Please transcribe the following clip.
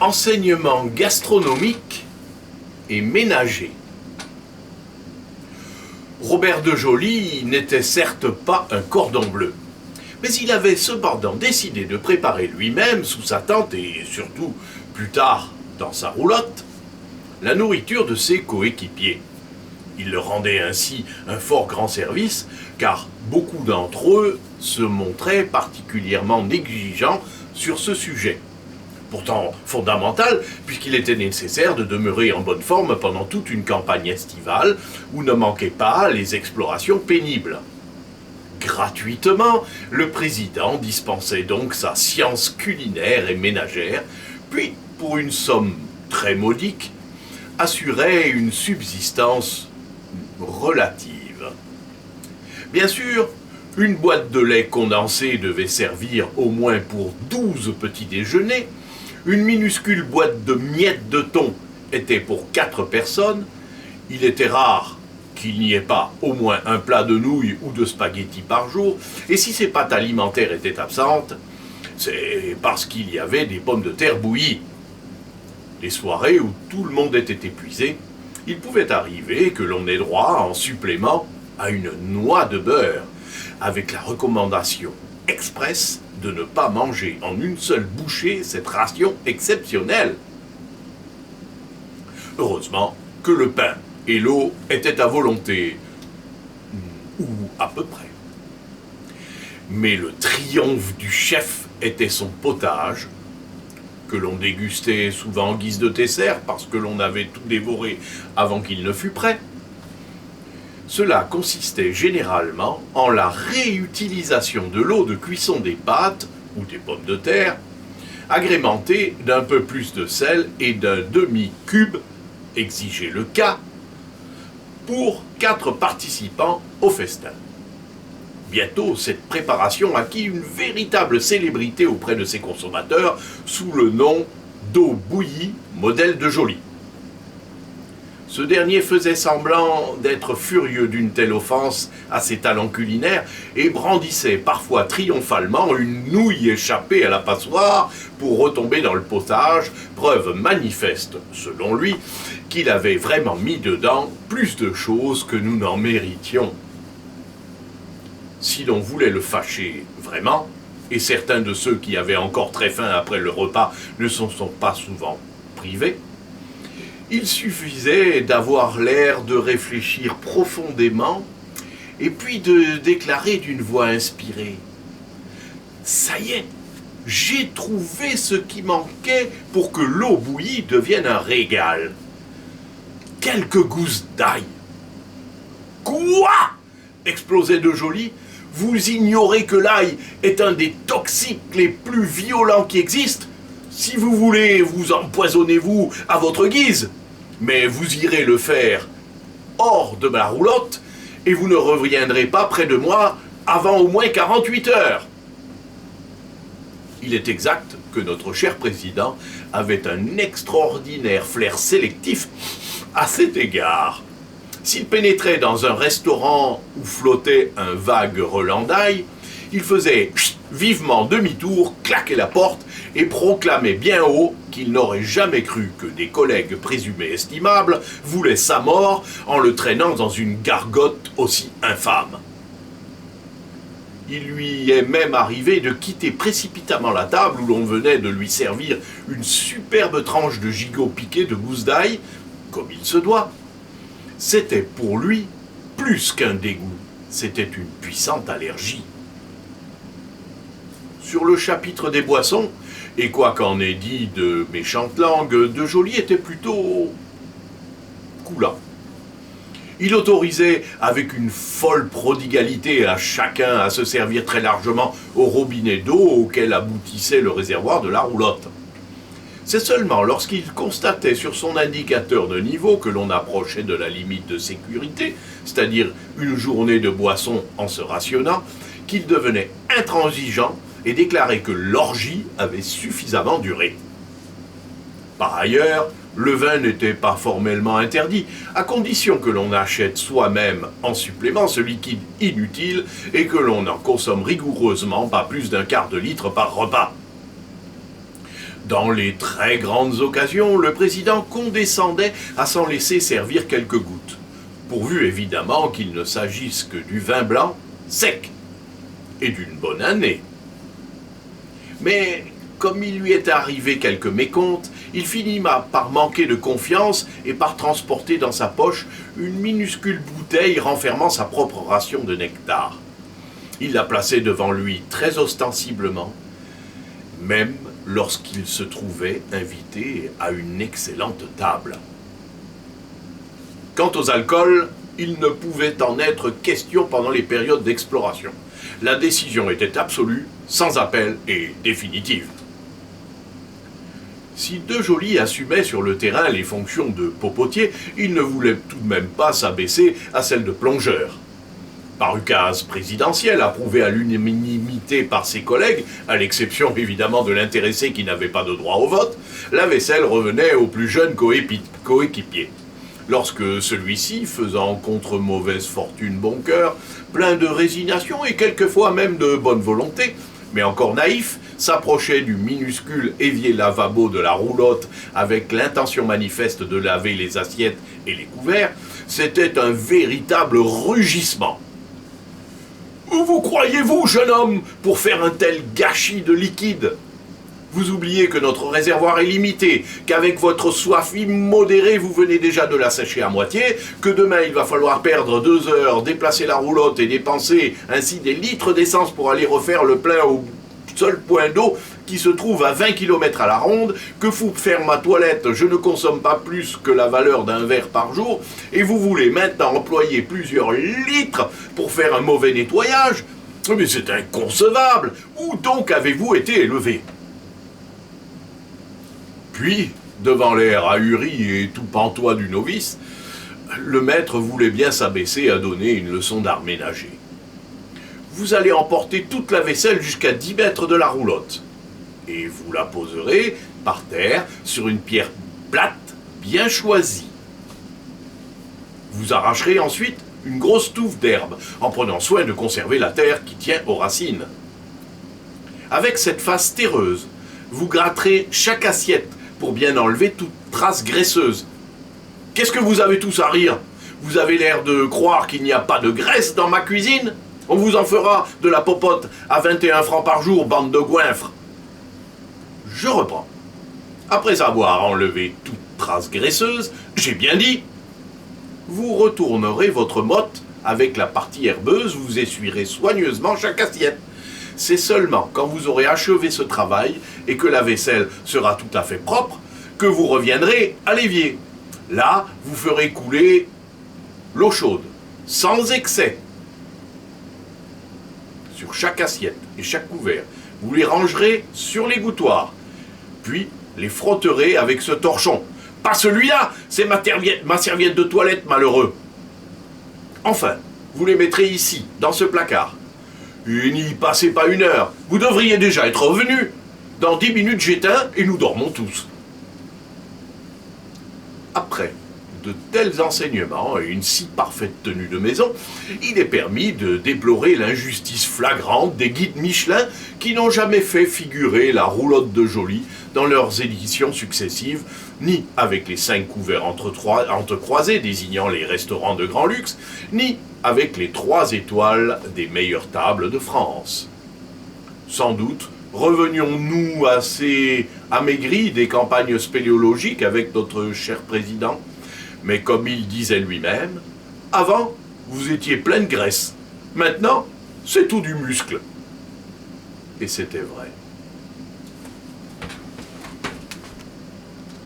Enseignement gastronomique et ménager. Robert de Joly n'était certes pas un cordon bleu, mais il avait cependant décidé de préparer lui-même sous sa tente et surtout plus tard dans sa roulotte la nourriture de ses coéquipiers. Il leur rendait ainsi un fort grand service car beaucoup d'entre eux se montraient particulièrement négligents sur ce sujet. Pourtant fondamental, puisqu'il était nécessaire de demeurer en bonne forme pendant toute une campagne estivale où ne manquaient pas les explorations pénibles. Gratuitement, le président dispensait donc sa science culinaire et ménagère, puis, pour une somme très modique, assurait une subsistance relative. Bien sûr, une boîte de lait condensé devait servir au moins pour 12 petits déjeuners, une minuscule boîte de miettes de thon était pour 4 personnes, il était rare qu'il n'y ait pas au moins un plat de nouilles ou de spaghettis par jour, et si ces pâtes alimentaires étaient absentes, c'est parce qu'il y avait des pommes de terre bouillies. Les soirées où tout le monde était épuisé, il pouvait arriver que l'on ait droit en supplément à une noix de beurre, avec la recommandation expresse de ne pas manger en une seule bouchée cette ration exceptionnelle. Heureusement que le pain et l'eau étaient à volonté, ou à peu près. Mais le triomphe du chef était son potage, que l'on dégustait souvent en guise de dessert parce que l'on avait tout dévoré avant qu'il ne fût prêt. Cela consistait généralement en la réutilisation de l'eau de cuisson des pâtes ou des pommes de terre, agrémentée d'un peu plus de sel et d'un demi-cube, exigé le cas, pour 4 participants au festin. Bientôt, cette préparation acquit une véritable célébrité auprès de ses consommateurs sous le nom d'eau bouillie modèle de Joly. Ce dernier faisait semblant d'être furieux d'une telle offense à ses talents culinaires et brandissait parfois triomphalement une nouille échappée à la passoire pour retomber dans le potage, preuve manifeste, selon lui, qu'il avait vraiment mis dedans plus de choses que nous n'en méritions. Si l'on voulait le fâcher vraiment, et certains de ceux qui avaient encore très faim après le repas ne s'en sont pas souvent privés, il suffisait d'avoir l'air de réfléchir profondément et puis de déclarer d'une voix inspirée « Ça y est, j'ai trouvé ce qui manquait pour que l'eau bouillie devienne un régal. Quelques gousses d'ail. » « Quoi ?» explosait de Joly. « Vous ignorez que l'ail est un des toxiques les plus violents qui existent ? Si vous voulez, vous empoisonnez-vous à votre guise, mais vous irez le faire hors de ma roulotte et vous ne reviendrez pas près de moi avant au moins 48 heures. » Il est exact que notre cher président avait un extraordinaire flair sélectif à cet égard. S'il pénétrait dans un restaurant où flottait un vague relent d'ail, il faisait vivement demi-tour, claquait la porte et proclamait bien haut qu'il n'aurait jamais cru que des collègues présumés estimables voulaient sa mort en le traînant dans une gargote aussi infâme. Il lui est même arrivé de quitter précipitamment la table où l'on venait de lui servir une superbe tranche de gigot piqué de gousses d'ail, comme il se doit. C'était pour lui plus qu'un dégoût, c'était une puissante allergie. Sur le chapitre des boissons, et quoi qu'en ait dit de méchantes langues, de Joly était plutôt coulant. Il autorisait avec une folle prodigalité à chacun à se servir très largement au robinet d'eau auquel aboutissait le réservoir de la roulotte. C'est seulement lorsqu'il constatait sur son indicateur de niveau que l'on approchait de la limite de sécurité, c'est-à-dire une journée de boisson en se rationnant, qu'il devenait intransigeant et déclarait que l'orgie avait suffisamment duré. Par ailleurs, le vin n'était pas formellement interdit, à condition que l'on achète soi-même en supplément ce liquide inutile et que l'on en consomme rigoureusement pas plus d'1/4 de litre par repas. Dans les très grandes occasions, le président condescendait à s'en laisser servir quelques gouttes, pourvu évidemment qu'il ne s'agisse que du vin blanc sec et d'une bonne année. Mais comme il lui est arrivé quelques mécomptes, il finit par manquer de confiance et par transporter dans sa poche une minuscule bouteille renfermant sa propre ration de nectar. Il la plaçait devant lui très ostensiblement, même lorsqu'il se trouvait invité à une excellente table. Quant aux alcools, il ne pouvait en être question pendant les périodes d'exploration. La décision était absolue, sans appel et définitive. Si De Joly assumait sur le terrain les fonctions de popotier, il ne voulait tout de même pas s'abaisser à celles de plongeur. Par ukase présidentiel, approuvé à l'unanimité par ses collègues, à l'exception évidemment de l'intéressé qui n'avait pas de droit au vote, la vaisselle revenait au plus jeune coéquipier. Lorsque celui-ci, faisant contre mauvaise fortune bon cœur, plein de résignation et quelquefois même de bonne volonté, mais encore naïf, s'approchait du minuscule évier lavabo de la roulotte avec l'intention manifeste de laver les assiettes et les couverts, c'était un véritable rugissement. Où vous croyez-vous, jeune homme, pour faire un tel gâchis de liquide ? Vous oubliez que notre réservoir est limité, qu'avec votre soif immodérée, vous venez déjà de la sécher à moitié, que demain il va falloir perdre 2 heures, déplacer la roulotte et dépenser ainsi des litres d'essence pour aller refaire le plein au seul point d'eau qui se trouve à 20 km à la ronde, que pour faire ma toilette, je ne consomme pas plus que la valeur d'un verre par jour, et vous voulez maintenant employer plusieurs litres pour faire un mauvais nettoyage ? Mais c'est inconcevable. Où donc avez-vous été élevé ? Puis, devant l'air ahuri et tout pantois du novice, le maître voulait bien s'abaisser à donner une leçon d'art ménager. Vous allez emporter toute la vaisselle jusqu'à 10 mètres de la roulotte, et vous la poserez par terre sur une pierre plate bien choisie. Vous arracherez ensuite une grosse touffe d'herbe, en prenant soin de conserver la terre qui tient aux racines. Avec cette face terreuse, vous gratterez chaque assiette pour bien enlever toute trace graisseuse. Qu'est-ce que vous avez tous à rire ? Vous avez l'air de croire qu'il n'y a pas de graisse dans ma cuisine ? On vous en fera de la popote à 21 francs par jour, bande de goinfres. Je reprends. Après avoir enlevé toute trace graisseuse, j'ai bien dit, vous retournerez votre motte avec la partie herbeuse, vous essuierez soigneusement chaque assiette. C'est seulement quand vous aurez achevé ce travail et que la vaisselle sera tout à fait propre que vous reviendrez à l'évier. Là, vous ferez couler l'eau chaude, sans excès. Sur chaque assiette et chaque couvert, vous les rangerez sur l'égouttoir, puis les frotterez avec ce torchon. Pas celui-là, c'est ma serviette de toilette, malheureux. Enfin, vous les mettrez ici, dans ce placard. Et n'y passez pas 1 heure, vous devriez déjà être revenu. Dans 10 minutes, j'éteins et nous dormons tous. Après de tels enseignements et une si parfaite tenue de maison, il est permis de déplorer l'injustice flagrante des guides Michelin qui n'ont jamais fait figurer la roulotte de Joly dans leurs éditions successives, ni avec les 5 couverts entrecroisés désignant les restaurants de grand luxe, ni avec les 3 étoiles des meilleures tables de France. Sans doute revenions-nous assez amaigris des campagnes spéléologiques avec notre cher président. Mais comme il disait lui-même, avant, vous étiez plein de graisse. Maintenant, c'est tout du muscle. Et c'était vrai.